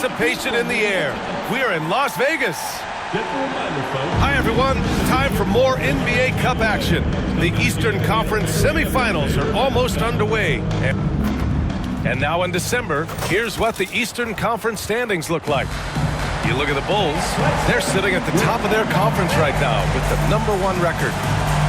anticipation in the air. We are in Las Vegas. Hi, everyone. Time for more NBA Cup action. The Eastern Conference semifinals are almost underway. And now in December, here's what the Eastern Conference standings look like. You look at the Bulls, they're sitting at the top of their conference right now with the #1 record.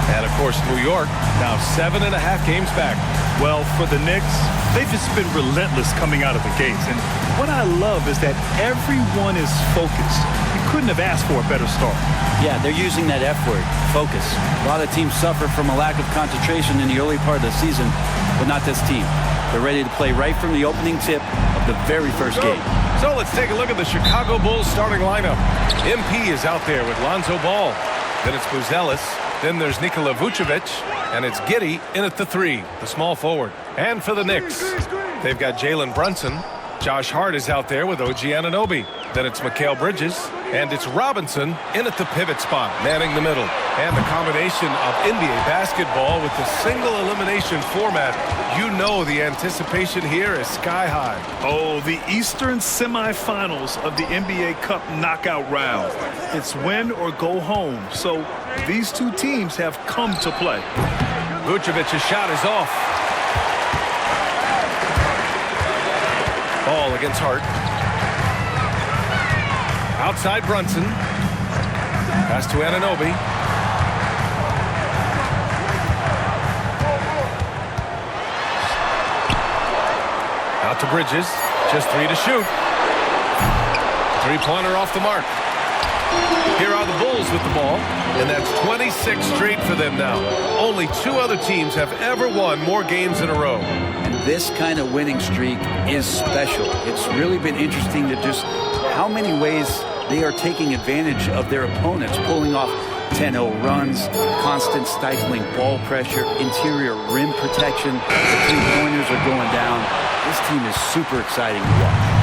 And, of course, New York, now 7.5 games back. Well, for the Knicks, they've just been relentless coming out of the gates. And what I love is that everyone is focused. You couldn't have asked for a better start. Yeah, they're using that F word, focus. A lot of teams suffer from a lack of concentration in the early part of the season, but not this team. They're ready to play right from the opening tip of the very first game. So let's take a look at the Chicago Bulls starting lineup. MP is out there with Lonzo Ball. Then it's Buzelis. Then there's Nikola Vucevic. And it's Giddey in at the 3, the small forward. And for the Knicks, they've got Jalen Brunson. Josh Hart is out there with OG Anunoby. Then it's Mikal Bridges. And it's Robinson in at the pivot spot, manning the middle. And the combination of NBA basketball with the single elimination format, you know the anticipation here is sky high. Oh, the Eastern semifinals of the NBA Cup knockout round. It's win or go home. So these two teams have come to play. Vucevic's shot is off. Ball against Hart. Outside Brunson. Pass to Anunoby. Out to Bridges. Just 3 to shoot. Three-pointer off the mark. Here are the Bulls with the ball, and that's 26 straight for them now. Only 2 other teams have ever won more games in a row. And this kind of winning streak is special. It's really been interesting to just how many ways they are taking advantage of their opponents, pulling off 10-0 runs, constant stifling ball pressure, interior rim protection. The three-pointers are going down. This team is super exciting to watch.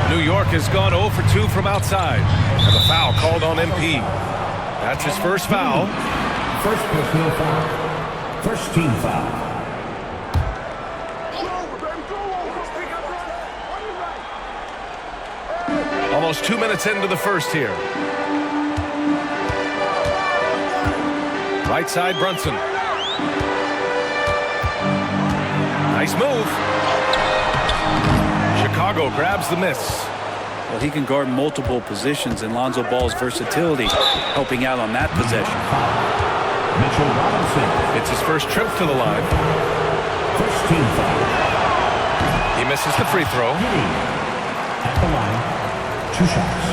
New York has gone 0 for 2 from outside. And the foul called on MP. That's his first foul. First personal foul. First team foul. Almost 2 minutes into the first here. Right side, Brunson. Nice move. Chicago grabs the miss. Well, he can guard multiple positions, and Lonzo Ball's versatility helping out on that possession. Mitchell Robinson. It's his first trip to the line. First team foul. He misses the free throw. At the line, 2 shots.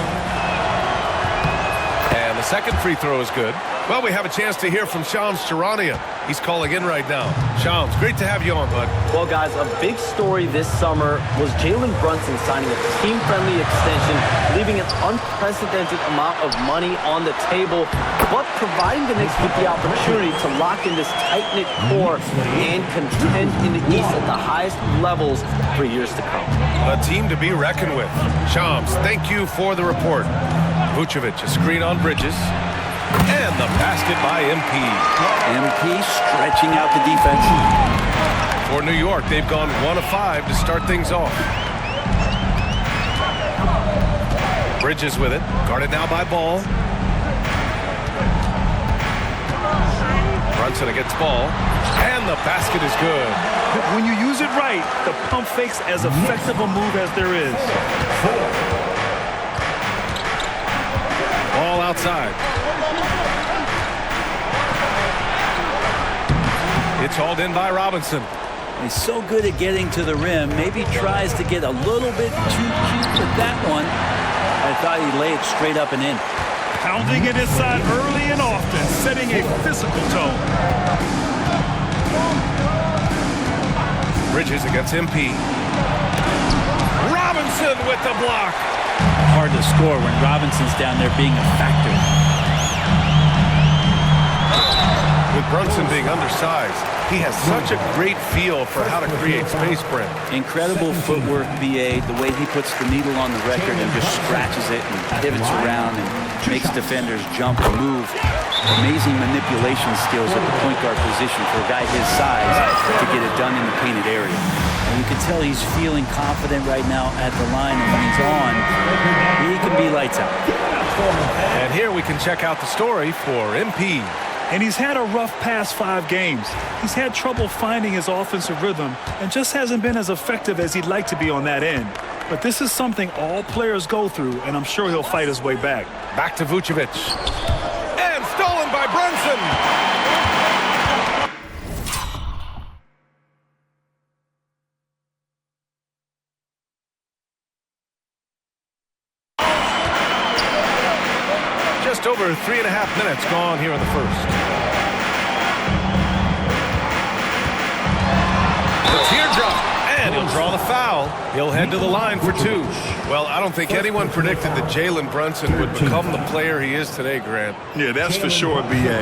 And the second free throw is good. Well, we have a chance to hear from Shams Charania. He's calling in right now. Shams, great to have you on, bud. Well, guys, a big story this summer was Jalen Brunson signing a team-friendly extension, leaving an unprecedented amount of money on the table, but providing the Knicks with the opportunity to lock in this tight-knit core and contend in the East at the highest levels for years to come. A team to be reckoned with. Shams, thank you for the report. Vucevic, a screen on Bridges. And the basket by MP. MP stretching out the defense. For New York, they've gone 1 of 5 to start things off. Bridges with it. Guarded now by Ball. Brunson against Ball. And the basket is good. When you use it right, the pump fake's as effective a move as there is. Ball outside. It's hauled in by Robinson. He's so good at getting to the rim. Maybe tries to get a little bit too cute with that one. I thought he'd lay it straight up and in. Pounding it inside early and often, setting a physical tone. Bridges against MP. Robinson with the block. Hard to score when Robinson's down there being a factor. With Brunson being undersized, he has such a great feel for how to create space, Brent. Incredible footwork, BA, the way he puts the needle on the record and just scratches it and pivots around and makes defenders jump and move. Amazing manipulation skills at the point guard position for a guy his size to get it done in the painted area. And you can tell he's feeling confident right now at the line, and when he's on, he can be lights out. And here we can check out the story for MP. And he's had a rough past 5 games. He's had trouble finding his offensive rhythm and just hasn't been as effective as he'd like to be on that end. But this is something all players go through, and I'm sure he'll fight his way back. Back to Vucevic. And stolen by Brunson. Just over 3.5 minutes gone here in the first. The teardrop, and he'll draw the foul. He'll head to the line for 2. Well, I don't think anyone predicted that Jalen Brunson would become the player he is today, Grant. Yeah, that's for sure, B.A.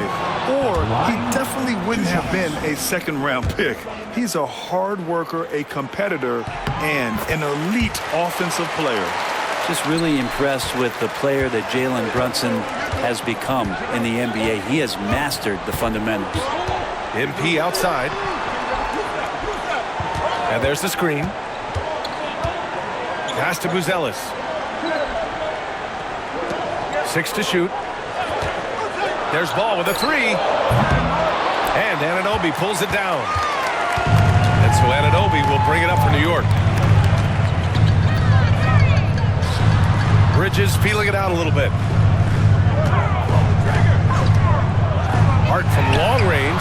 Or he definitely wouldn't have been a second-round pick. He's a hard worker, a competitor, and an elite offensive player. Just really impressed with the player that Jalen Brunson has become in the NBA. He has mastered the fundamentals. MP outside. And there's the screen. Pass to Buzelis. 6 to shoot. There's Ball with a 3. And Anunoby pulls it down. And so Anunoby will bring it up for New York. Bridges feeling it out a little bit. Hart from long range.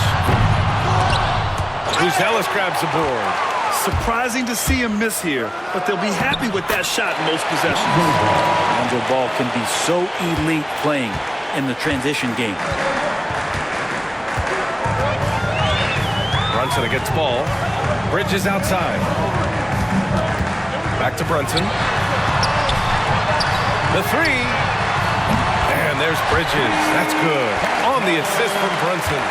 Buzelis grabs the board. Surprising to see him miss here, but they'll be happy with that shot in most possessions. Lonzo Ball can be so elite playing in the transition game. Brunson against Ball. Bridges outside. Back to Brunson. The 3. And there's Bridges. That's good. On the assist from Brunson.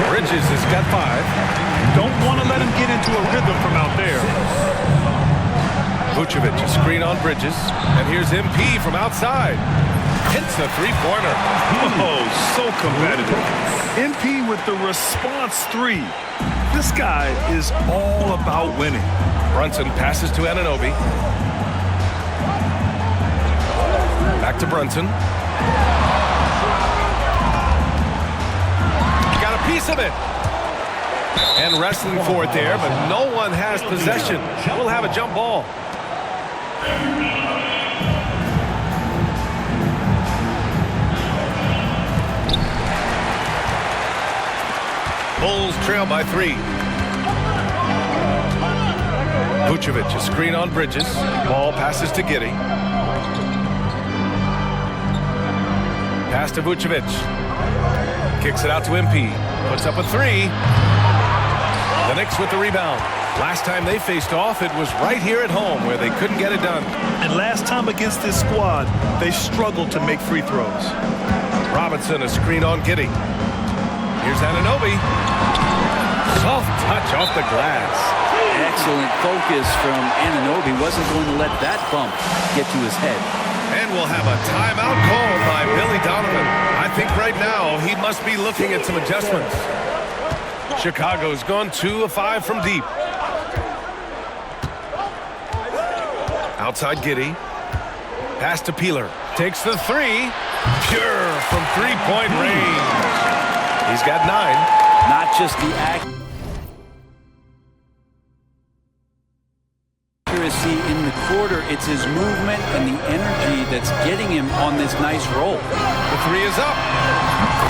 Bridges has got 5. Don't want to let him get into a rhythm from out there. Vucevic, a screen on Bridges. And here's MP from outside. Hits a 3-pointer. Oh, so competitive. MP with the response 3. This guy is all about winning. Brunson passes to Anunoby. Back to Brunson. Got a piece of it. And wrestling for it there, but no one has possession. We'll have a jump ball. Bulls trail by 3. Vucevic, a screen on Bridges. Ball passes to Giddey. Pass to Vucevic. Kicks it out to MP. Puts up a 3. The Knicks with the rebound. Last time they faced off, it was right here at home where they couldn't get it done. And last time against this squad, they struggled to make free throws. Robinson, a screen on Giddey. Here's Anunoby. Soft touch off the glass. Excellent focus from Anunoby. Wasn't going to let that bump get to his head. And we'll have a timeout called by Billy Donovan. I think right now he must be looking at some adjustments. Chicago's gone 2 of 5 from deep. Outside Giddey. Pass to Peeler. Takes the 3. Pure from 3-point range. He's got 9. Not just the accuracy in the quarter, it's his movement and the energy that's getting him on this nice roll. The 3 is up.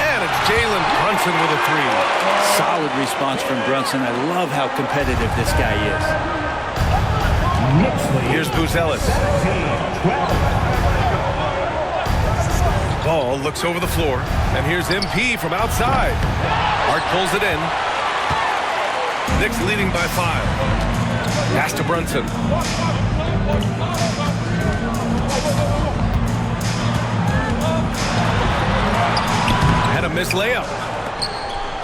And it's Jalen Brunson with a 3. Solid response from Brunson. I love how competitive this guy is. Here's Buzelis. Ball looks over the floor. And here's MP from outside. Hart pulls it in. Knicks leading by 5. Pass to Brunson. And a missed layup.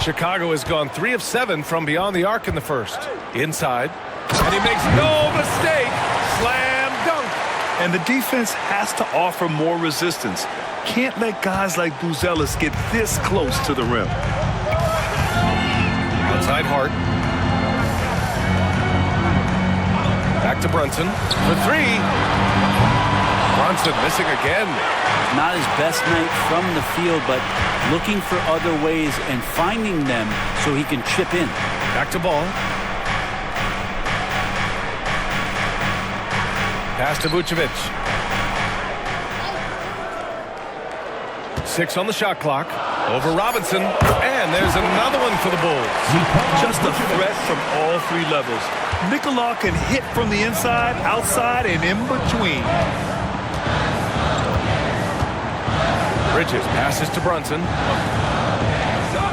Chicago has gone 3 of 7 from beyond the arc in the first. Inside, and he makes no mistake. Slam dunk. And the defense has to offer more resistance. Can't let guys like Buzelis get this close to the rim. Outside Hart. Back to Brunson for 3. Brunson missing again. Not his best night from the field, but looking for other ways and finding them so he can chip in. Back to Ball. Pass to Vucevic. 6 on the shot clock. Over Robinson. And there's another one for the Bulls. Just a threat from all 3 levels. Nikola can hit from the inside, outside, and in between. Bridges passes to Brunson.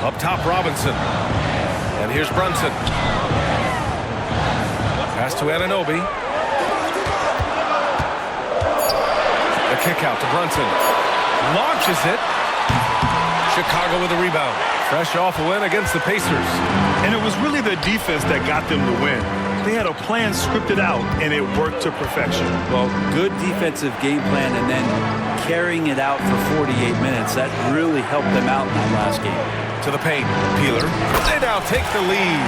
Up top, Robinson. And here's Brunson. Pass to Anunoby. The kick out to Brunson. Launches it. Chicago with a rebound. Fresh off a win against the Pacers. And it was really their defense that got them to win. They had a plan scripted out, and it worked to perfection. Well, good defensive game plan and then carrying it out for 48 minutes. That really helped them out in that last game. To the paint. Peeler. They now take the lead.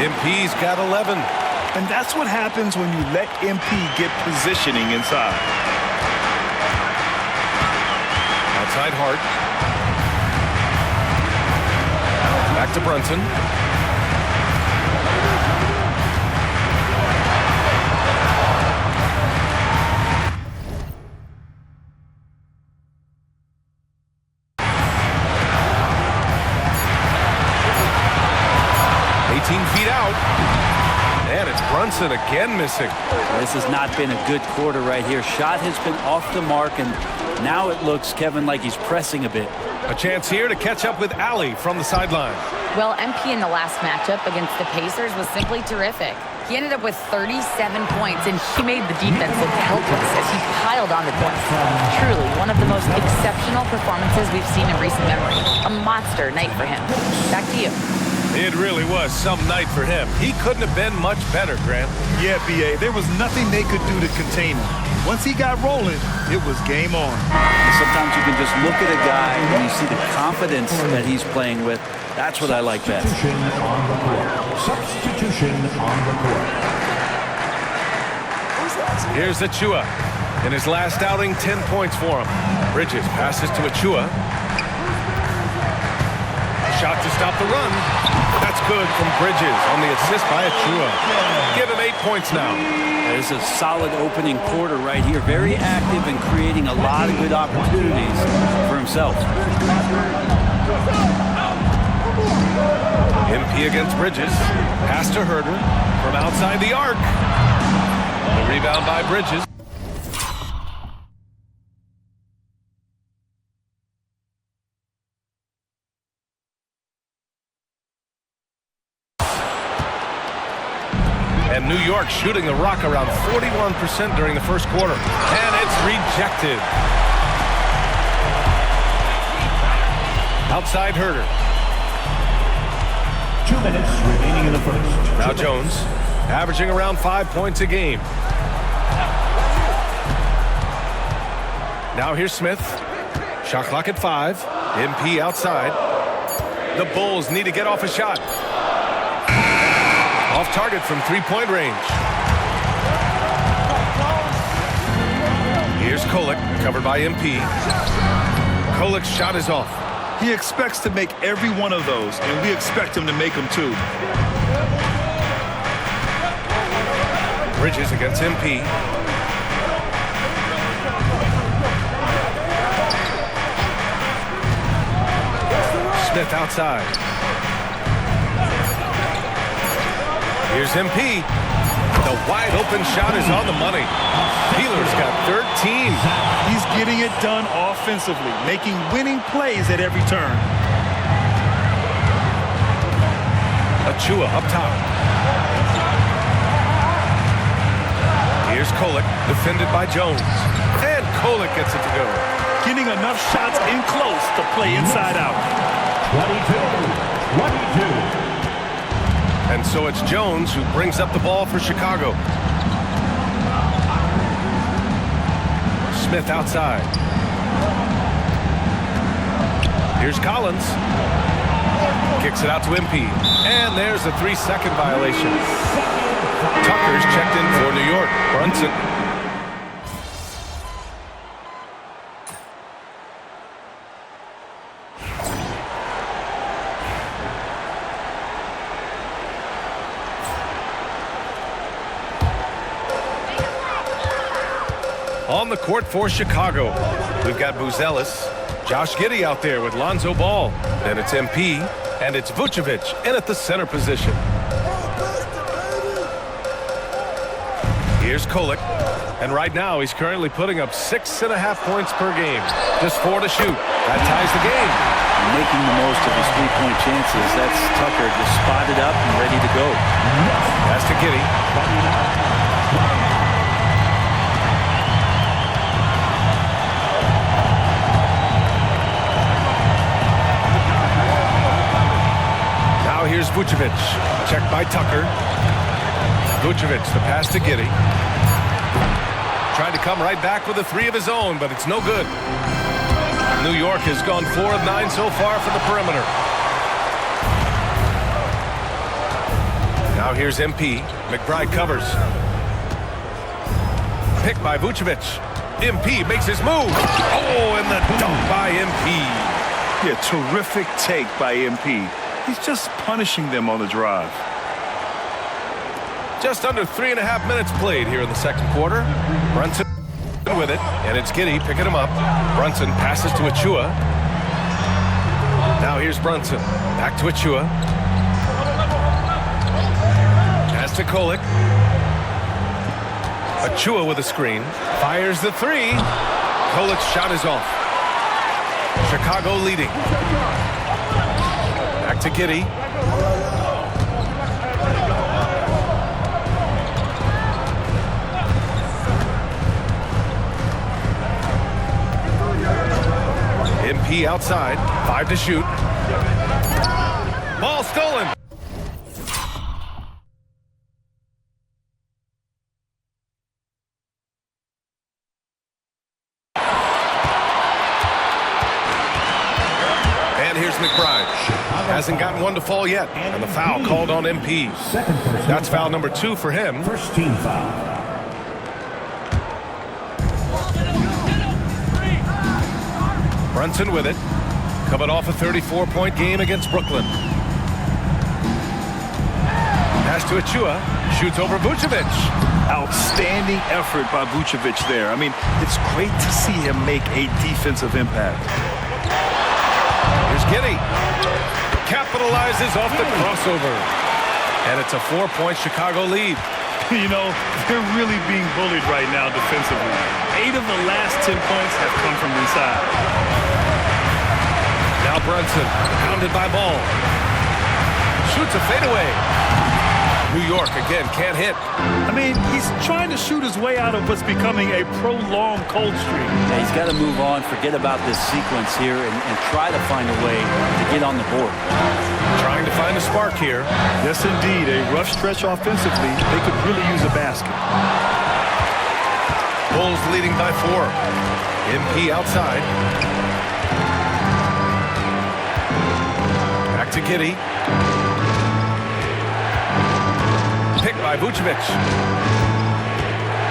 MP's got 11. And that's what happens when you let MP get positioning inside. Outside Hart. Back to Brunson. Feet out, and it's Brunson again missing. This has not been a good quarter right here. Shot has been off the mark, and now it looks, Kevin, like he's pressing a bit. A chance here to catch up with Allie from the sideline. Well, MP in the last matchup against the Pacers was simply terrific. He ended up with 37 points, and he made the defense look helpless as he piled on the points. Truly, one of the most exceptional performances we've seen in recent memory. A monster night for him. Back to you. It really was some night for him. He couldn't have been much better, Grant. Yeah, B.A., there was nothing they could do to contain him. Once he got rolling, it was game on. Sometimes you can just look at a guy and you see the confidence that he's playing with. That's what I like best. Substitution on the court. Here's Achua. In his last outing, 10 points for him. Bridges passes to Achua. Shot to stop the run. That's good from Bridges on the assist by Achua. Give him 8 points now. There's a solid opening quarter right here. Very active and creating a lot of good opportunities for himself. MP against Bridges. Pass to Herter from outside the arc. The rebound by Bridges. And New York shooting the rock around 41% during the first quarter. And it's rejected. Outside Herter. 2 minutes remaining in the first. Now Jones, averaging around 5 points a game. Now here's Smith. Shot clock at 5. MP outside. The Bulls need to get off a shot. Off target from three-point range. Here's Kolek, covered by MP. Kolek's shot is off. He expects to make every one of those, and we expect him to make them too. Bridges against MP. Smith outside. Here's MP. The wide open shot is on the money. Peeler's got 13. He's getting it done offensively, making winning plays at every turn. Achua up top. Here's Kolek, defended by Jones. And Kolek gets it to go. Getting enough shots in close to play inside out. 22. so it's Jones who brings up the ball for Chicago. Smith outside. Here's Collins. Kicks it out to MP. And there's a 3-second violation. Tucker's checked in for New York. Brunson. On the court for Chicago, we've got Buzelis, Josh Giddey out there with Lonzo Ball. Then it's MP, and it's Vucevic in at the center position. Here's Kolek, and right now he's currently putting up 6.5 points per game. Just 4 to shoot. That ties the game. Making the most of his three-point chances. That's Tucker just spotted up and ready to go. Pass to Giddey. Here's Vucevic. Checked by Tucker. Vucevic, the pass to Giddey. Trying to come right back with a 3 of his own, but it's no good. New York has gone 4 of 9 so far from the perimeter. Now here's MP. McBride covers. Picked by Vucevic. MP makes his move. Oh, and the dunk by MP. Yeah, terrific take by MP. He's just punishing them on the drive. Just under 3.5 minutes played here in the second quarter. Brunson with it, and it's Giddey picking him up. Brunson passes to Achua. Now here's Brunson. Back to Achua. Pass to Kolek. Achua with a screen. Fires the 3. Kolek's shot is off. Chicago leading. Back to Giddey. MP outside. 5 to shoot. Ball stolen. And here's McBride. Hasn't gotten one to fall yet. And the foul called on MP. That's foul number 2 for him. First team foul. Brunson with it. Coming off a 34-point game against Brooklyn. Pass to Achua. Shoots over Vucevic. Outstanding effort by Vucevic there. I mean, it's great to see him make a defensive impact. Here's Giddey. Capitalizes off the crossover. And it's a 4-point Chicago lead. You know, they're really being bullied right now defensively. 8 of the last 10 points have come from inside. Now Brunson, pounded by Ball. Shoots a fadeaway. New York again can't hit. I mean, he's trying to shoot his way out of what's becoming a prolonged cold streak. Yeah, he's got to move on, forget about this sequence here, and try to find a way to get on the board. Trying to find a spark here. Yes, indeed. A rough stretch offensively. They could really use a basket. Bulls leading by 4. MP outside. Back to Giddey. Picked by Vucevic.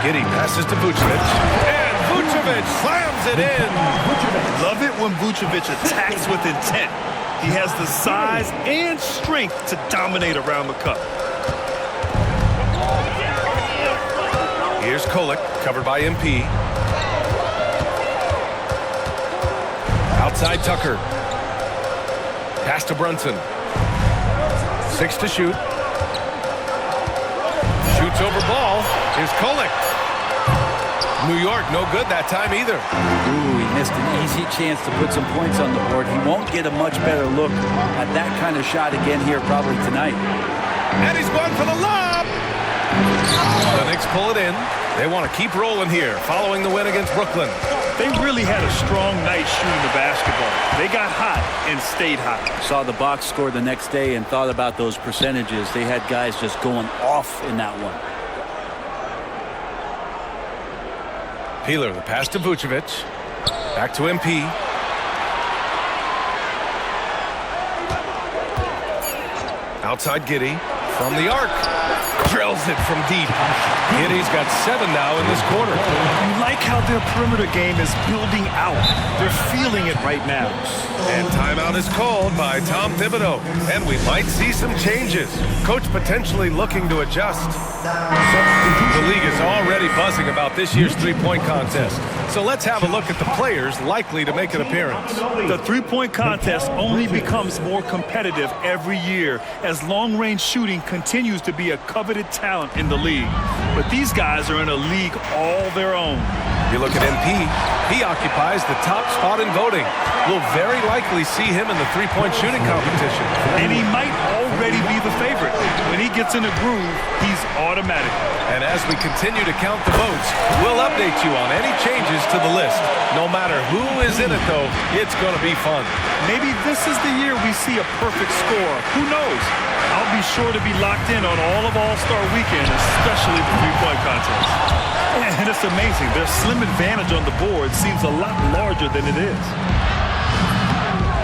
Giddey passes to Vucevic. And Vucevic slams it in. Love it when Vucevic attacks with intent. He has the size and strength to dominate around the cup. Here's Kolek, covered by MP. Outside Tucker. Pass to Brunson. 6 to shoot. Shoots over Ball. Here's Kolek. New York, no good that time either. Ooh, he missed an easy chance to put some points on the board. He won't get a much better look at that kind of shot again here probably tonight. And he's going for the lob. The Knicks pull it in. They want to keep rolling here following the win against Brooklyn. They really had a strong night shooting the basketball. They got hot and stayed hot. Saw the box score the next day and thought about those percentages. They had guys just going off in that one. Peeler, the pass to Vucevic. Back to MP. Outside Giddey from the arc. Drills it from deep. Giddey's got 7 now in this quarter. You like how their perimeter game is building out. They're feeling it right now. And timeout is called by Tom Thibodeau. And we might see some changes. Coach potentially looking to adjust. The league is already buzzing about this year's three-point contest. So let's have a look at the players likely to make an appearance. The three-point contest only becomes more competitive every year as long-range shooting continues to be a coveted talent in the league. But these guys are in a league all their own. You look at MP, he occupies the top spot in voting. We'll very likely see him in the three-point shooting competition. And he might already be the favorite. When he gets in a groove, he's automatic. And as we continue to count the votes, we'll update you on any changes to the list. No matter who is in it, though, it's going to be fun. Maybe this is the year we see a perfect score. Who knows? I'll be sure to be locked in on all of All-Star Weekend, especially the three-point contest. And it's amazing. Their slim advantage on the board seems a lot larger than it is.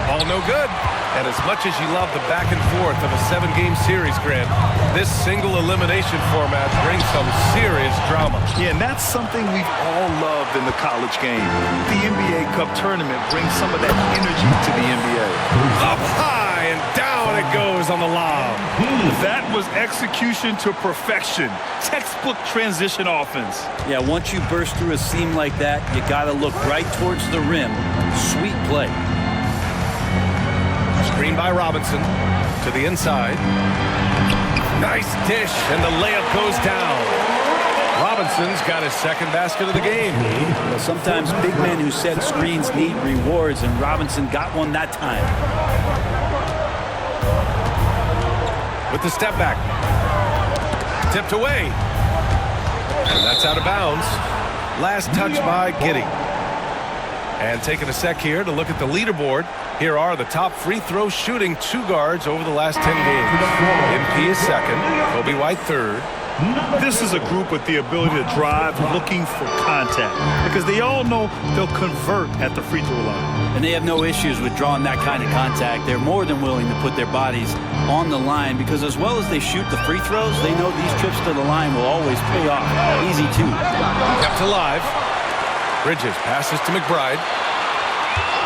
All no good. And as much as you love the back and forth of a 7-game series, Grant, this single elimination format brings some serious drama. Yeah, and that's something we've all loved in the college game. The NBA Cup tournament brings some of that energy to the NBA. Up high and down it goes on the lob. That was execution to perfection. Textbook transition offense. Yeah, once you burst through a seam like that, you got to look right towards the rim. Sweet play. Screen by Robinson to the inside. Nice dish, and the layup goes down. Robinson's got his second basket of the game. Well, sometimes big men who set screens need rewards, and Robinson got one that time. With the step back. Tipped away. And that's out of bounds. Last touch by Giddey. And taking a sec here to look at the leaderboard. Here are the top free throw shooting 2 guards over the last 10 games. MP is second. Kobe White third. This is a group with the ability to drive looking for contact because they all know they'll convert at the free throw line. And they have no issues with drawing that kind of contact. They're more than willing to put their bodies on the line because as well as they shoot the free throws, they know these trips to the line will always pay off. Easy too. Kept alive. Bridges passes to McBride.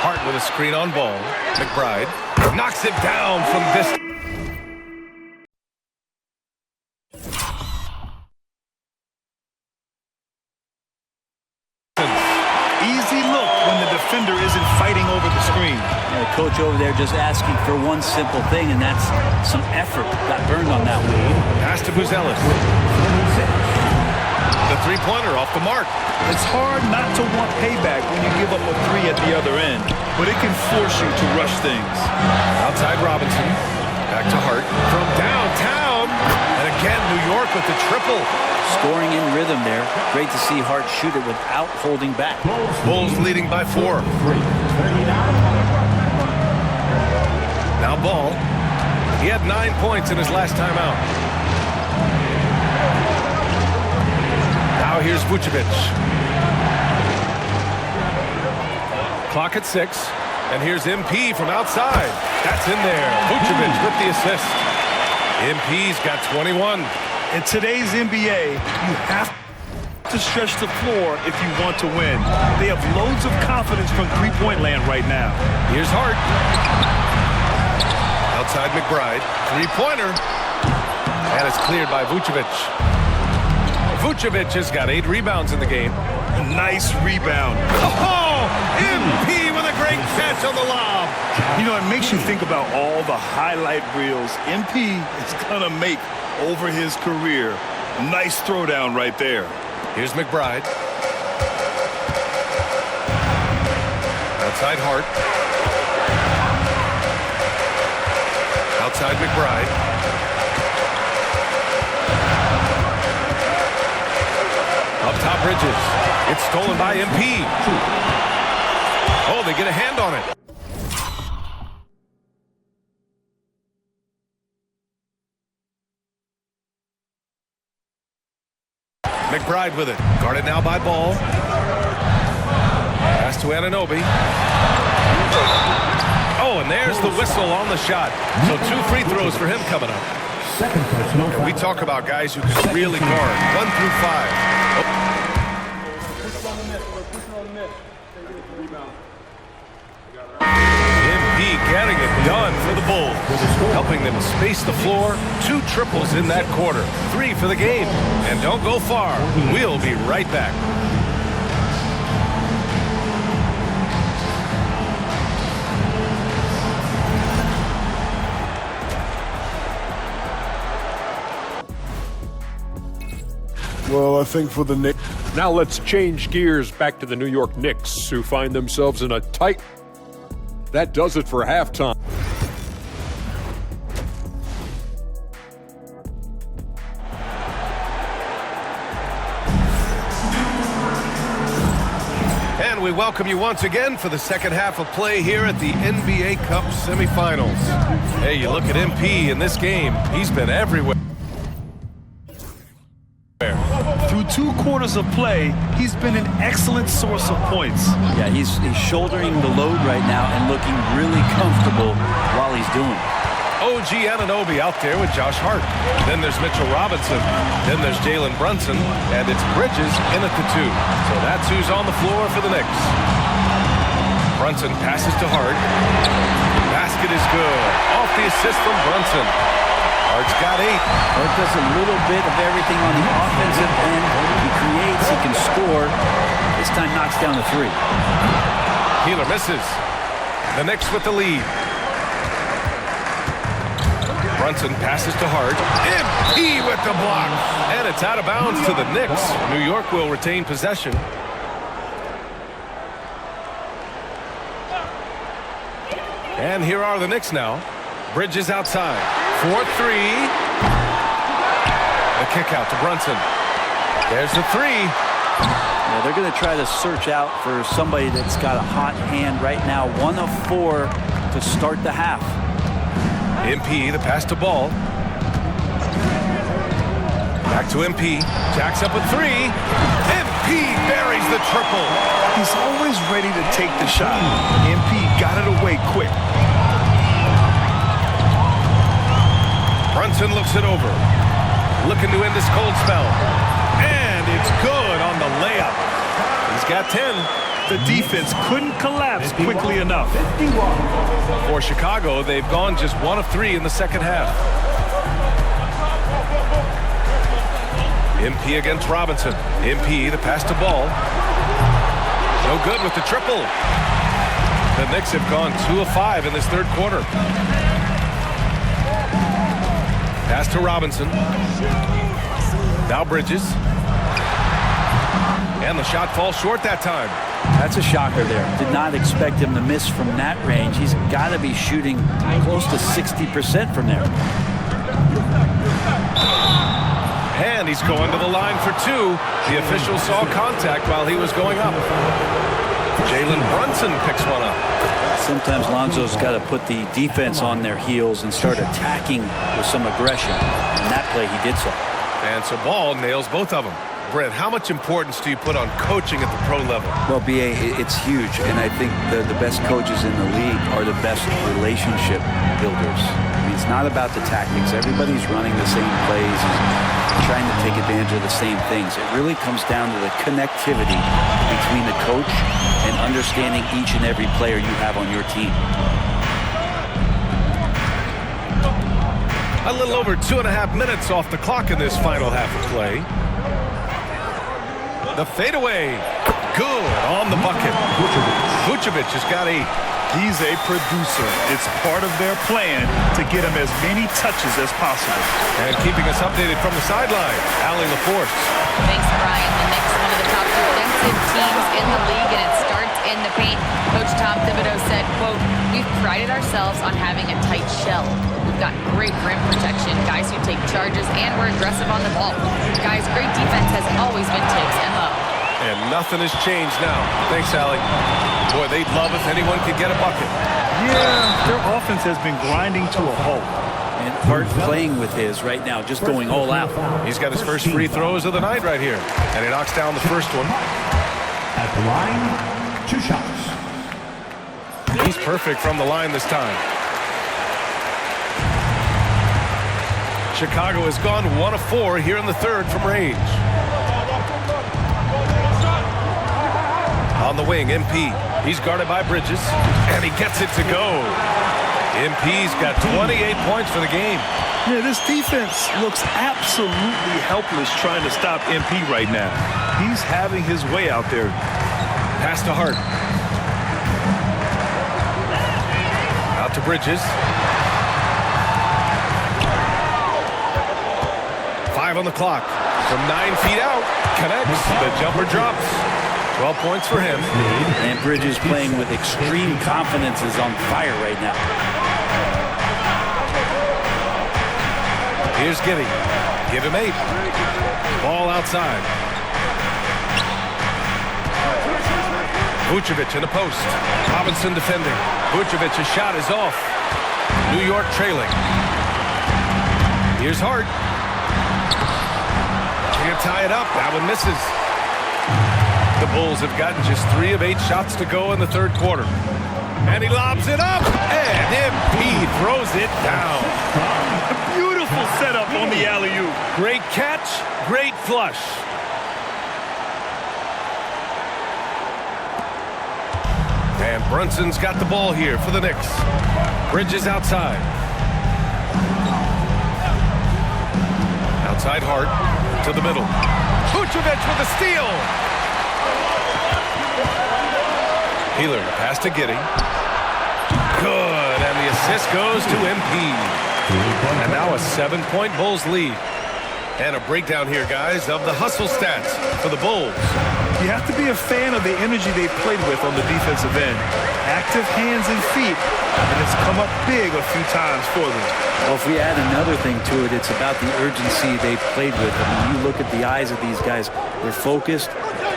Hart with a screen on ball. McBride knocks it down from distance. Easy look when the defender isn't fighting over the screen. The coach over there just asking for one simple thing, and that's some effort. Got burned on that one. Pass to Buzelis. The three-pointer off the mark. It's hard not to want payback when you give up a 3 at the other end, but it can force you to rush things. Outside Robinson. Back to Hart. From downtown. And again, New York with the triple. Scoring in rhythm there. Great to see Hart shoot it without holding back. Bulls leading by 4. Now Ball. He had 9 points in his last time out. Now here's Vucevic. Clock at 6. And here's MP from outside. That's in there. Vucevic with the assist. MP's got 21. In today's NBA, you have to stretch the floor if you want to win. They have loads of confidence from three-point land right now. Here's Hart. Outside McBride. Three-pointer. And it's cleared by Vucevic. Vucevic has got 8 rebounds in the game. Nice rebound. Oh! MP with a great catch on the lob. You know, it makes you think about all the highlight reels MP is going to make over his career. Nice throwdown right there. Here's McBride. Outside Hart. Outside McBride. Up top Bridges. It's stolen by MP. Oh, they get a hand on it. McBride with it. Guarded now by Ball. Pass to Anunoby. Oh, and there's the whistle on the shot. So 2 free throws for him coming up. Second personal And foul. we talk about guys who can really guard. 1 through 5. MP getting it done for the Bulls. Helping them space the floor. 2 triples in that quarter. 3 for the game. And don't go far. We'll be right back. Well, I think for the Knicks. Now let's change gears back to the New York Knicks, who find themselves in a tight. That does it for halftime. And we welcome you once again for the second half of play here at the NBA Cup semifinals. Hey, you look at MP in this game, he's been everywhere. Through 2 quarters of play, he's been an excellent source of points. Yeah, he's shouldering the load right now and looking really comfortable while he's doing it. OG Anunoby out there with Josh Hart. Then there's Mitchell Robinson. Then there's Jalen Brunson. And it's Bridges in at the 2. So that's who's on the floor for the Knicks. Brunson passes to Hart. Basket is good. Off the assist from Brunson. Hart's got 8. Hart does a little bit of everything on the offensive end. He creates, he can score. This time knocks down the 3. Healer misses. The Knicks with the lead. Brunson passes to Hart. MP with the block. And it's out of bounds to the Knicks. New York will retain possession. And here are the Knicks now. Bridges outside. 4-3. The kick out to Brunson. There's the 3. Yeah, they're going to try to search out for somebody that's got a hot hand right now. 1 of 4 to start the half. MP, the pass to Ball. Back to MP. Jacks up with 3. MP buries the triple. He's always ready to take the shot. MP got it away quick. Brunson looks it over. Looking to end this cold spell. And it's good on the layup. He's got 10. The defense couldn't collapse quickly enough. For Chicago, they've gone just 1 of 3 in the second half. MP against Robinson. MP, the pass to Ball. No good with the triple. The Knicks have gone 2 of 5 in this third quarter. Pass to Robinson. Now Bridges. And the shot falls short that time. That's a shocker there. Did not expect him to miss from that range. He's got to be shooting close to 60% from there. And he's going to the line for 2. The official saw contact while he was going up. Jalen Brunson picks one up. Sometimes Lonzo's got to put the defense on their heels and start attacking with some aggression. In that play, he did so. And so Ball nails both of them. Brent, how much importance do you put on coaching at the pro level? Well, B.A., it's huge, and I think the best coaches in the league are the best relationship builders. I mean, it's not about the tactics. Everybody's running the same plays, trying to take advantage of the same things. It really comes down to the connectivity between the coach and understanding each and every player you have on your team. A little over 2.5 minutes off the clock in this final half of play. The fadeaway. Good on the bucket. Vucevic has got 8. He's a producer. It's part of their plan to get him as many touches as possible. And keeping us updated from the sideline, Allie LaForce. Thanks, Brian. The Knicks, one of the top defensive teams in the league, and it starts in the paint. Coach Tom Thibodeau said, quote, "We've prided ourselves on having a tight shell. We've got great rim protection, guys who take charges, and we're aggressive on the ball. Guys, great defense has always been Tibbs' MO." And nothing has changed now. Thanks, Allie. Boy, they'd love if anyone could get a bucket. Yeah, their offense has been grinding to a halt. And Hart playing with his right now, just going all out. He's got his first free throws of the night right here. And he knocks down the first one. At the line, 2 shots. He's perfect from the line this time. Chicago has gone 1 of 4 here in the third from range. On the wing, MP. He's guarded by Bridges, and he gets it to go. MP's got 28 points for the game. Yeah, this defense looks absolutely helpless trying to stop MP right now. He's having his way out there. Pass to Hart. Out to Bridges. 5 on the clock. From 9 feet out. Connects. The jumper drops. 12 points for him. And Bridges playing with extreme confidence, is on fire right now. Here's Giddey. Give him 8. Ball outside. Vucevic in the post. Robinson defending. Vucevic's shot is off. New York trailing. Here's Hart. Can't tie it up. That one misses. The Bulls have gotten just 3 of 8 shots to go in the third quarter. And he lobs it up. And MP throws it down. Beautiful setup on the alley-oop. Great catch. Great flush. And Brunson's got the ball here for the Knicks. Bridges outside. Outside Hart to the middle. Vucevic with a steal. Healer pass to Giddey. Good, and the assist goes to MP. And now a 7-point Bulls lead. And a breakdown here, guys, of the hustle stats for the Bulls. You have to be a fan of the energy they've played with on the defensive end. Active hands and feet, and it's come up big a few times for them. Well, if we add another thing to it, it's about the urgency they've played with. I mean, you look at the eyes of these guys. They're focused,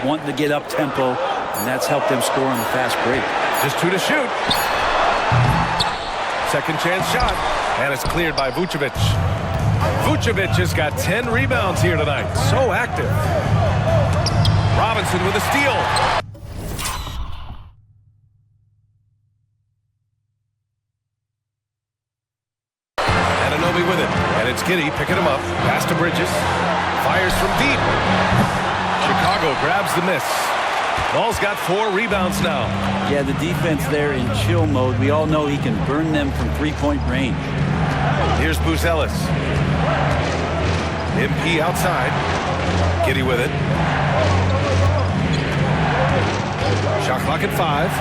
wanting to get up tempo, and that's helped them score on the fast break. Just 2 to shoot. Second chance shot, and it's cleared by Vucevic. Vucevic has got 10 rebounds here tonight. So active. Robinson with a steal. Anunoby with it. And it's Giddey picking him up. Pass to Bridges. Fires from deep. Chicago grabs the miss. Ball's got 4 rebounds now. Yeah, the defense there in chill mode. We all know he can burn them from 3-point range. Here's Buzelis. MP outside. Giddey with it. Shot clock at 5.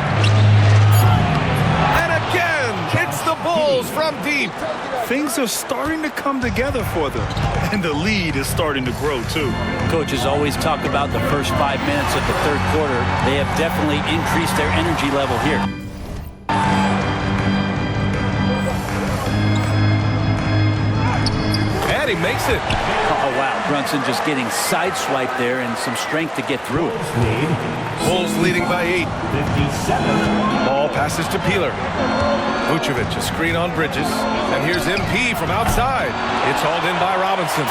And again, it's the Bulls from deep. Things are starting to come together for them, and the lead is starting to grow too. Coaches always talk about the first 5 minutes of the third quarter. They have definitely increased their energy level here. And he makes it. Oh, wow. Brunson just getting sideswiped there and some strength to get through it. Bulls leading by 8. 57. Ball passes to Peeler. Vucevic, a screen on Bridges. And here's MP from outside. It's hauled in by Robinson.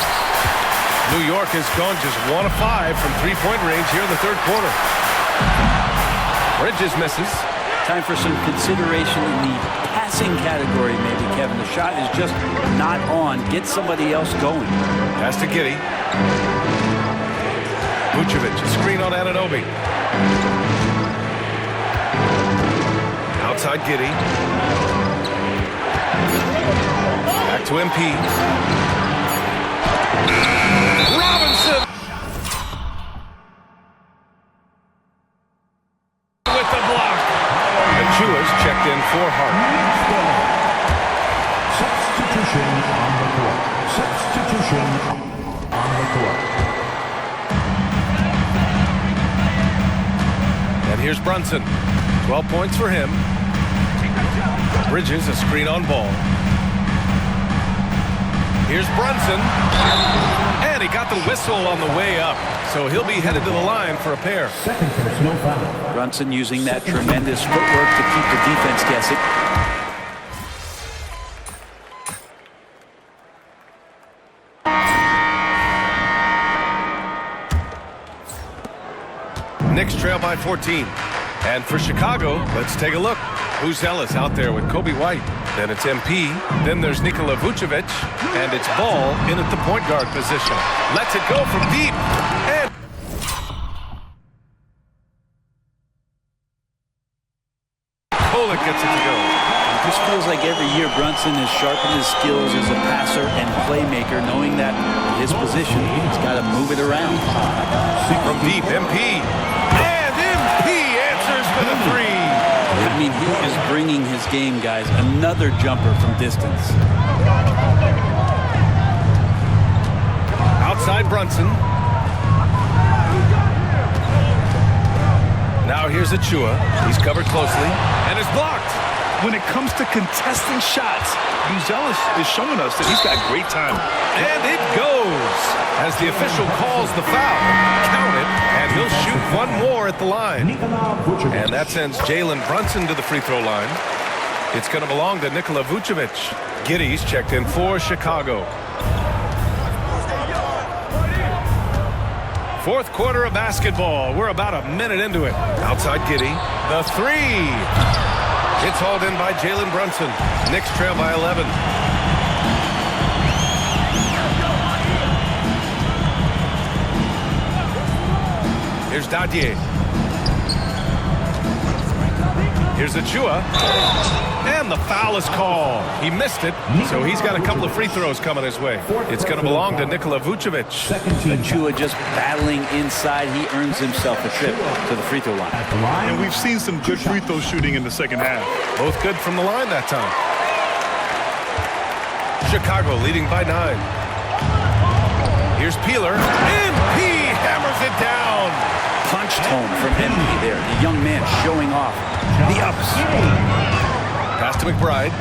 New York has gone just 1 of 5 from 3-point range here in the third quarter. Bridges misses. Time for some consideration in the passing category, maybe, Kevin. The shot is just not on. Get somebody else going. Pass to Giddey. Vucevic, a screen on Anunoby. Outside Giddey. Back to MP. Robinson! With the block. Achua's checked in for Hart. Substitution on the court. Substitution on the court. And here's Brunson. 12 points for him. Bridges, a screen on Ball. Here's Brunson. And And he got the whistle on the way up. So he'll be headed to the line for a pair. Second personal foul. Brunson using that tremendous footwork to keep the defense guessing. Knicks trail by 14. And for Chicago, let's take a look. Buzelis out there with Kobe White. Then it's MP. Then there's Nikola Vucevic. And it's Ball in at the point guard position. Lets it go from deep. And Kolek gets it to go. It just feels like every year Brunson has sharpened his skills as a passer and playmaker, knowing that in his position, he's got to move it around. From deep, MP. And MP answers with a three. I mean, he is bringing his game, guys. Another jumper from distance. Outside Brunson. Now here's Achua. He's covered closely and is blocked. When it comes to contesting shots, Buzelis is showing us that he's got great timing. And it goes as the official calls the foul. Count it, and he'll shoot one more at the line. And that sends Jalen Brunson to the free throw line. It's going to belong to Nikola Vucevic. Giddey's checked in for Chicago. Fourth quarter of basketball. We're about a minute into it. Outside Giddey. The three. It's hauled in by Jalen Brunson. Knicks trail by 11. Here's Dadier. Here's Achua. And the foul is called. He missed it, so he's got a couple of free throws coming his way. It's going to belong to Nikola Vucevic. Achua just battling inside. He earns himself a trip to the free throw line. And we've seen some good free throw shooting in the second half. Both good from the line that time. Chicago leading by 9. Here's Peeler. MP hammers it down. Punched home from MP there. The young man showing off the ups. Pass to McBride.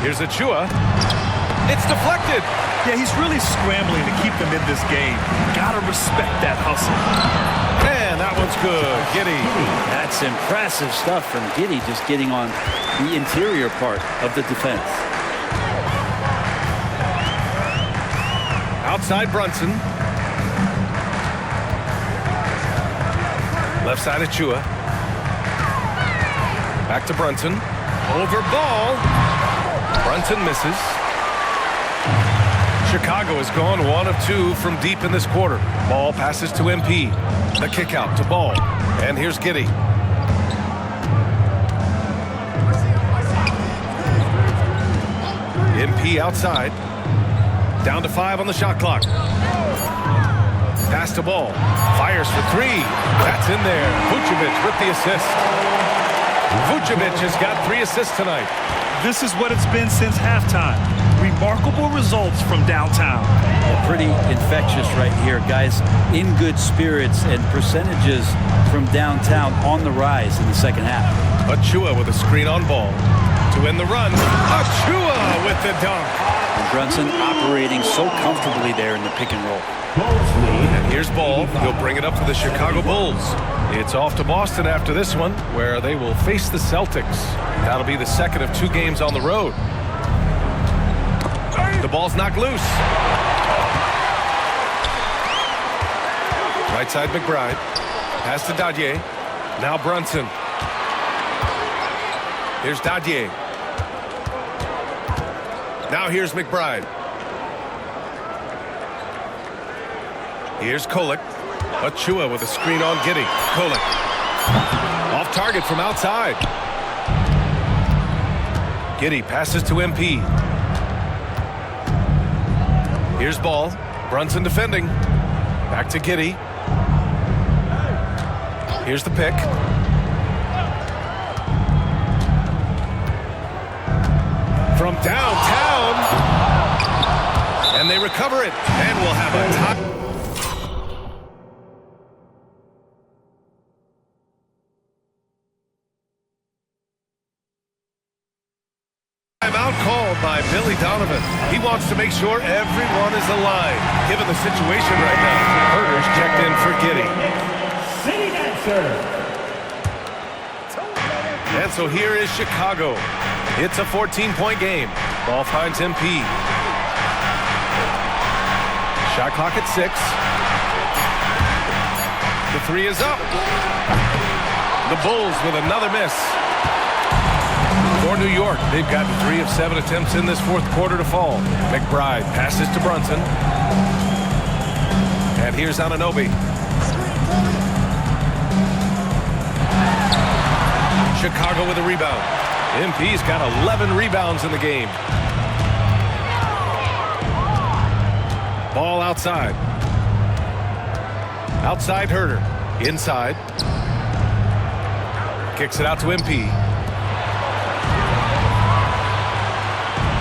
Here's Achua. It's deflected. Yeah, he's really scrambling to keep them in this game. Gotta respect that hustle. And that one's good. Giddey. That's impressive stuff from Giddey, just getting on the interior part of the defense. Outside Brunson. Left side Achua. Back to Brunson. Over Ball. Brunson misses. Chicago has gone 1 of 2 from deep in this quarter. Ball passes to MP. The kick out to Ball. And here's Giddey. MP outside. Down to 5 on the shot clock. Pass to Ball. Fires for 3. That's in there. Vucevic with the assist. Vucevic has got 3 assists tonight. This is what it's been since halftime. Remarkable results from downtown. Well, pretty infectious right here, guys. In good spirits and percentages from downtown on the rise in the second half. Achua with a screen on Ball. To win the run. Achua with the dunk. And Brunson operating so comfortably there in the pick and roll. And here's Ball. He'll bring it up to the Chicago Bulls. It's off to Boston after this one, where they will face the Celtics. That'll be the second of 2 games on the road. The ball's knocked loose. Right side McBride. Pass to Dadier. Now Brunson. Here's Dadier. Now here's McBride. Here's Kolek. Achua with a screen on Giddey. Kolek. Off target from outside. Giddey passes to MP. Here's Ball. Brunson defending. Back to Giddey. Here's the pick. From downtown. And they recover it. And we'll have a tie. Timeout called by Billy Donovan. He wants to make sure everyone is aligned. Given the situation right now, Herder's checked in for Giddey. City Dancer. And so here is Chicago. It's a 14-point game. Ball finds MP. Shot clock at 6. The 3 is up. The Bulls with another miss. For New York, they've gotten 3 of 7 attempts in this fourth quarter to fall. McBride passes to Brunson. And here's Anunoby. Chicago with a rebound. MP's got 11 rebounds in the game. Ball outside. Outside Herder. Inside. Kicks it out to MP.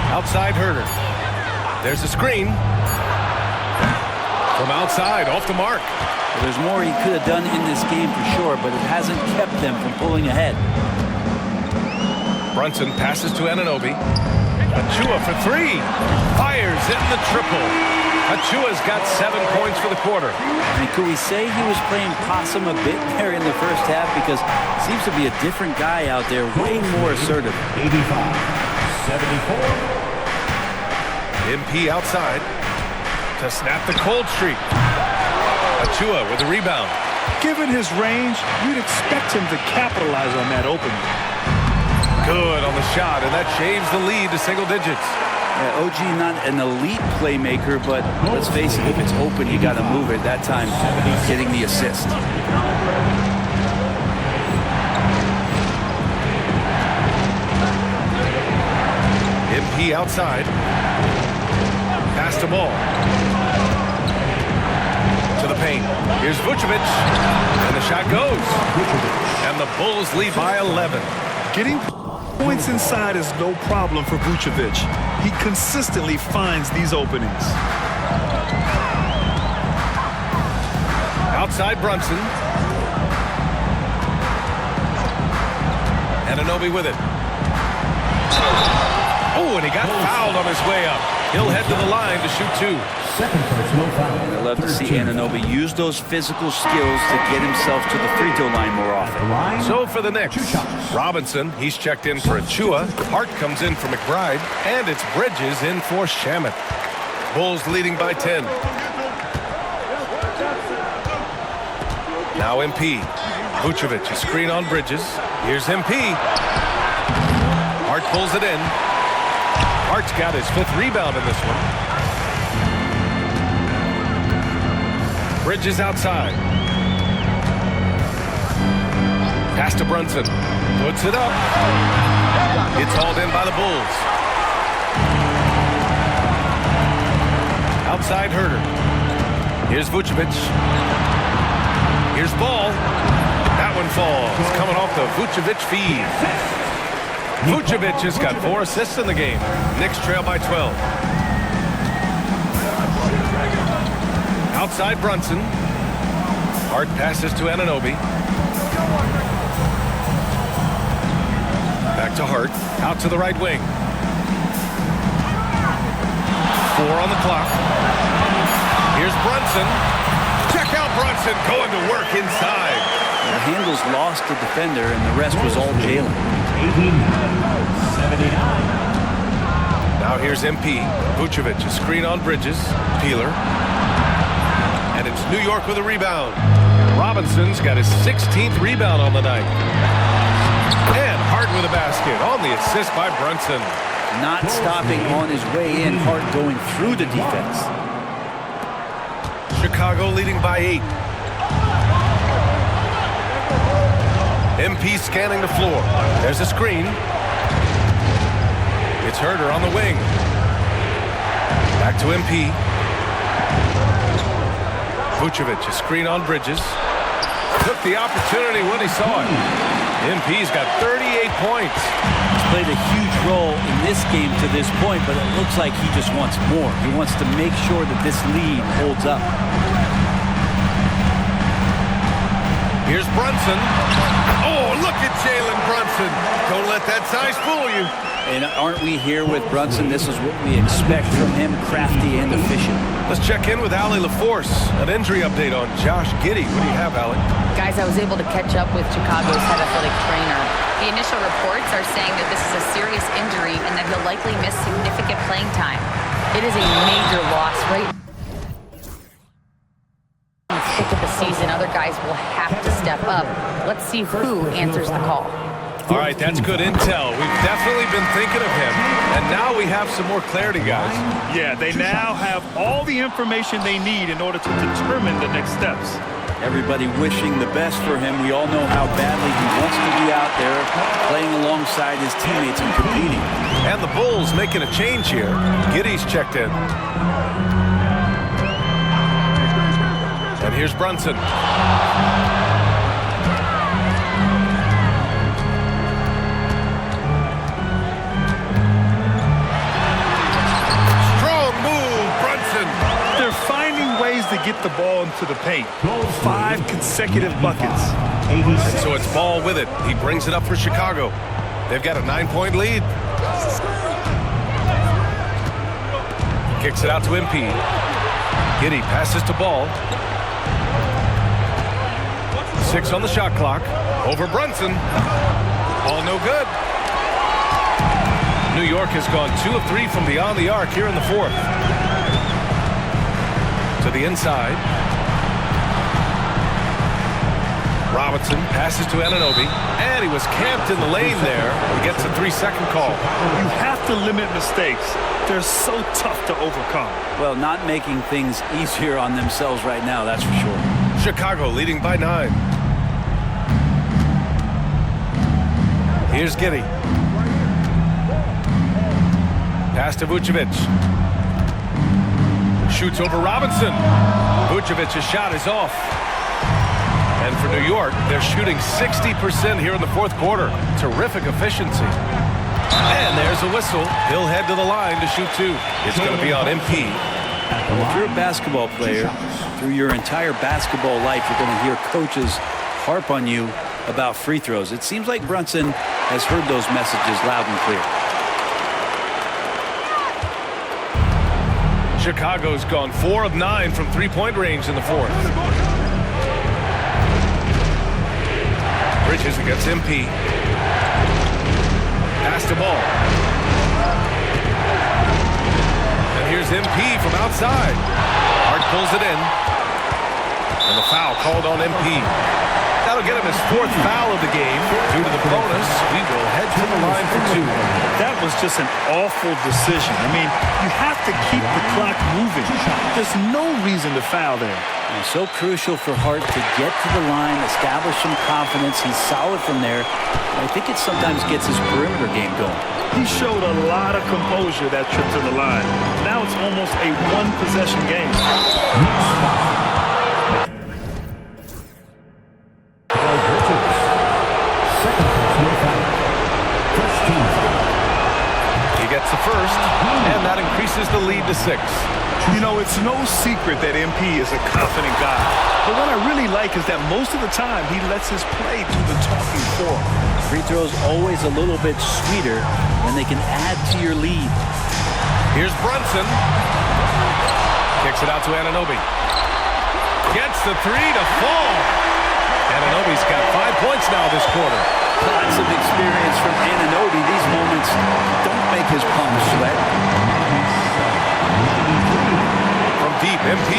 Outside Herder. There's a screen. From outside, off the mark. Well, there's more he could have done in this game for sure, but it hasn't kept them from pulling ahead. Brunson passes to Anunoby. Achua for 3. Fires in the triple. Achua's got 7 points for the quarter. I mean, could we say he was playing possum a bit there in the first half? Because it seems to be a different guy out there, way more assertive. 85-74. MP outside to snap the cold streak. Achua with the rebound. Given his range, you'd expect him to capitalize on that opening. Good on the shot, and that shaves the lead to single digits. Yeah, OG not an elite playmaker, but let's face it, if it's open, you got to move it. That time, getting the assist. MP outside. Pass the ball. To the paint. Here's Vucevic. And the shot goes. And the Bulls lead by 11. Getting points inside is no problem for Vucevic. He consistently finds these openings. Outside Brunson. Anunoby with it. Oh, and he got fouled on his way up. He'll head to the line to shoot 2. Second personal foul. I love to see Anunoby use those physical skills to get himself to the free throw line more often. So for the Knicks, Robinson, he's checked in for Achua. Hart comes in for McBride. And it's Bridges in for Shamet. Bulls leading by 10. Now MP. Vucevic, a screen on Bridges. Here's MP. Hart pulls it in. Hart's got his 5th rebound in this one. Bridges outside. Pass to Brunson. Puts it up. It's hauled in by the Bulls. Outside Herder. Here's Vucevic. Here's Ball. That one falls. Coming off the Vucevic feed. Vucevic has got 4 assists in the game. Knicks trail by 12. Outside Brunson. Hart passes to Anunoby. Back to Hart. Out to the right wing. 4 on the clock. Here's Brunson. Check out Brunson going to work inside. The handles lost the defender, and the rest was all Jalen. 89-79. Now here's MP. Vucevic, a screen on Bridges. Peeler. And it's New York with a rebound. Robinson's got his 16th rebound on the night. And Hart with a basket on the assist by Brunson. Not stopping on his way in, Hart going through the defense. Chicago leading by 8. MP scanning the floor. There's a screen. It's Herder on the wing. Back to MP. Vucevic, a screen on Bridges. Took the opportunity when he saw it. MP's got 38 points. He's played a huge role in this game to this point, but it looks like he just wants more. He wants to make sure that this lead holds up. Here's Brunson. Oh, look at Jalen Brunson. Don't let that size fool you. And aren't we here with Brunson? This is what we expect from him, crafty and efficient. Let's check in with Allie LaForce. An injury update on Josh Giddey. What do you have, Allie? Guys, I was able to catch up with Chicago's head athletic trainer. The initial reports are saying that this is a serious injury and that he'll likely miss significant playing time. It is a major loss, right? Thick of the season, other guys will have to step up. Let's see who answers the call. All right, that's good intel. We've definitely been thinking of him, and now we have some more clarity, guys. Yeah, they now have all the information they need in order to determine the next steps. Everybody wishing the best for him. We all know how badly he wants to be out there playing alongside his teammates and competing. And the Bulls making a change here. Giddey's checked in. And here's Brunson. To get the ball into the paint. 5 consecutive buckets. And so it's Ball with it. He brings it up for Chicago. They've got a 9-point lead. Kicks it out to MP. Giddey passes to Ball. 6 on the shot clock. Over Brunson. Ball no good. New York has gone 2 of 3 from beyond the arc here in the fourth. To the inside. Robinson passes to Anunoby, and he was camped in the lane there. He gets a 3-second call. You have to limit mistakes. They're so tough to overcome. Well, not making things easier on themselves right now, that's for sure. Chicago leading by 9. Here's Giddey. Pass to Vucevic. Shoots over Robinson. Vucevic's shot is off. And for New York, they're shooting 60% here in the fourth quarter. Terrific efficiency. And there's a whistle. He'll head to the line to shoot 2. It's going to be on MP. Well, if you're a basketball player, through your entire basketball life, you're going to hear coaches harp on you about free throws. It seems like Brunson has heard those messages loud and clear. Chicago's gone 4 of 9 from 3-point range in the fourth. Bridges against MP. Pass to Ball. And here's MP from outside. Hart pulls it in. And the foul called on MP. That'll get him his 4th foul of the game. Due to the bonus, we will head to the line for 2. That was just an awful decision. I mean, you have to keep the clock moving. There's no reason to foul there. And so crucial for Hart to get to the line, establish some confidence. He's solid from there. I think it sometimes gets his perimeter game going. He showed a lot of composure that trip to the line. Now it's almost a one-possession game. He gets the first, and that increases the lead to 6. You know, it's no secret that MP is a confident guy. But what I really like is that most of the time he lets his play do the talking for him. Free throws always a little bit sweeter when they can add to your lead. Here's Brunson. Kicks it out to Anunoby. Gets the 3 to fall. Anunoby's got 5 points now this quarter. Lots of experience from Anunoby. These moments don't make his palms sweat. From deep, MP.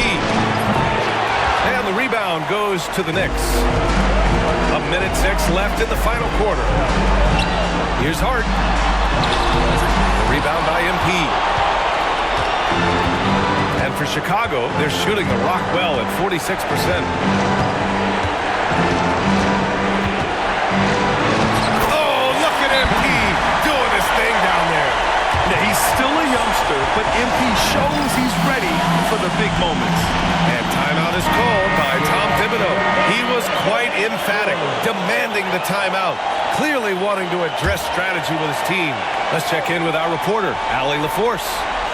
And the rebound goes to the Knicks. 1:06 left in the final quarter. Here's Hart. The rebound by MP. And for Chicago, they're shooting the rock well at 46%. MP doing his thing down there. Now, he's still a youngster, but MP shows he's ready for the big moments. And timeout is called by Tom Thibodeau. He was quite emphatic, demanding the timeout, clearly wanting to address strategy with his team. Let's check in with our reporter, Allie LaForce.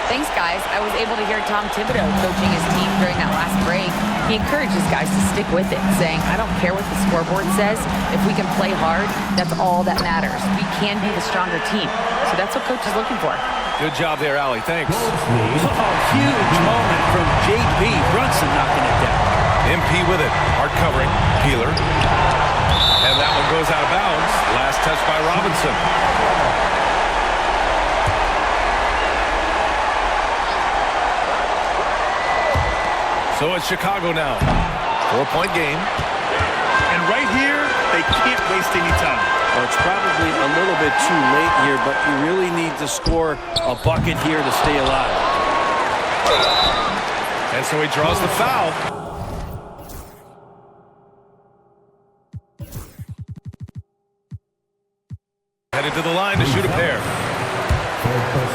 Thanks, guys. I was able to hear Tom Thibodeau coaching his team during that last break. He encourages guys to stick with it, saying, I don't care what the scoreboard says. If we can play hard, that's all that matters. We can be the stronger team. So that's what coach is looking for. Good job there, Allie. Thanks. Oh, huge moment from JP. Brunson knocking it down. MP with it. Hard covering. Peeler. And that one goes out of bounds. Last touch by Robinson. So it's Chicago now. 4-point game. And right here, they can't waste any time. Well, it's probably a little bit too late here, but you really need to score a bucket here to stay alive. And so he draws the foul. Headed to the line to shoot a pair.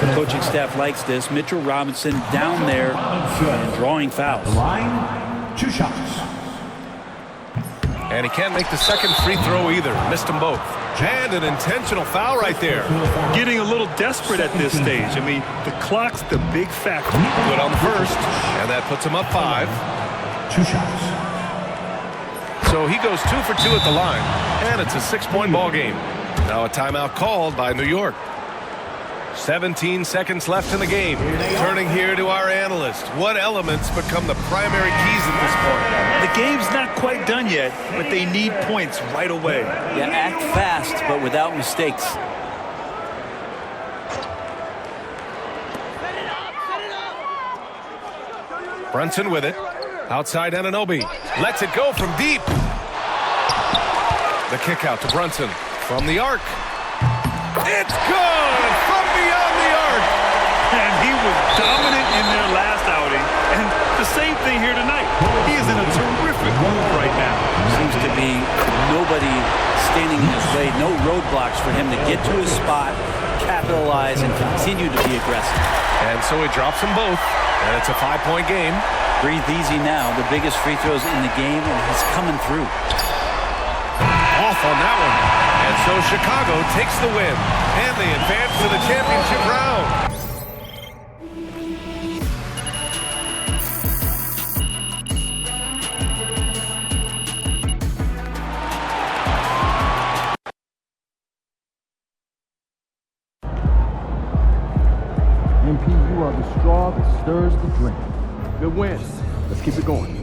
The coaching staff likes this. Mitchell Robinson down there and drawing fouls. Line, 2 shots. And he can't make the second free throw either. Missed them both. And an intentional foul right there. Getting a little desperate at this stage. I mean, the clock's the big factor. Good on the first. And that puts him up 5. 2 shots. So he goes 2 for 2 at the line. And it's a 6-point ball game. Now a timeout called by New York. 17 seconds left in the game. Turning here to our analyst. What elements become the primary keys at this point? The game's not quite done yet, but they need points right away. Yeah, act fast, but without mistakes. Brunson with it. Outside Anunoby. Lets it go from deep. The kick out to Brunson. From the arc. It's good! From beyond the arc! And he was dominant in their last outing. And the same thing here tonight. He is in a terrific move right now. Seems to be nobody standing in his way. No roadblocks for him to get to his spot, capitalize, and continue to be aggressive. And so he drops them both. And it's a 5-point game. Breathe easy now. The biggest free throws in the game, and he's coming through. Off on that one. And so Chicago takes the win. And they advance to the championship round. MP, you are the straw that stirs the drink. Good win. Let's keep it going.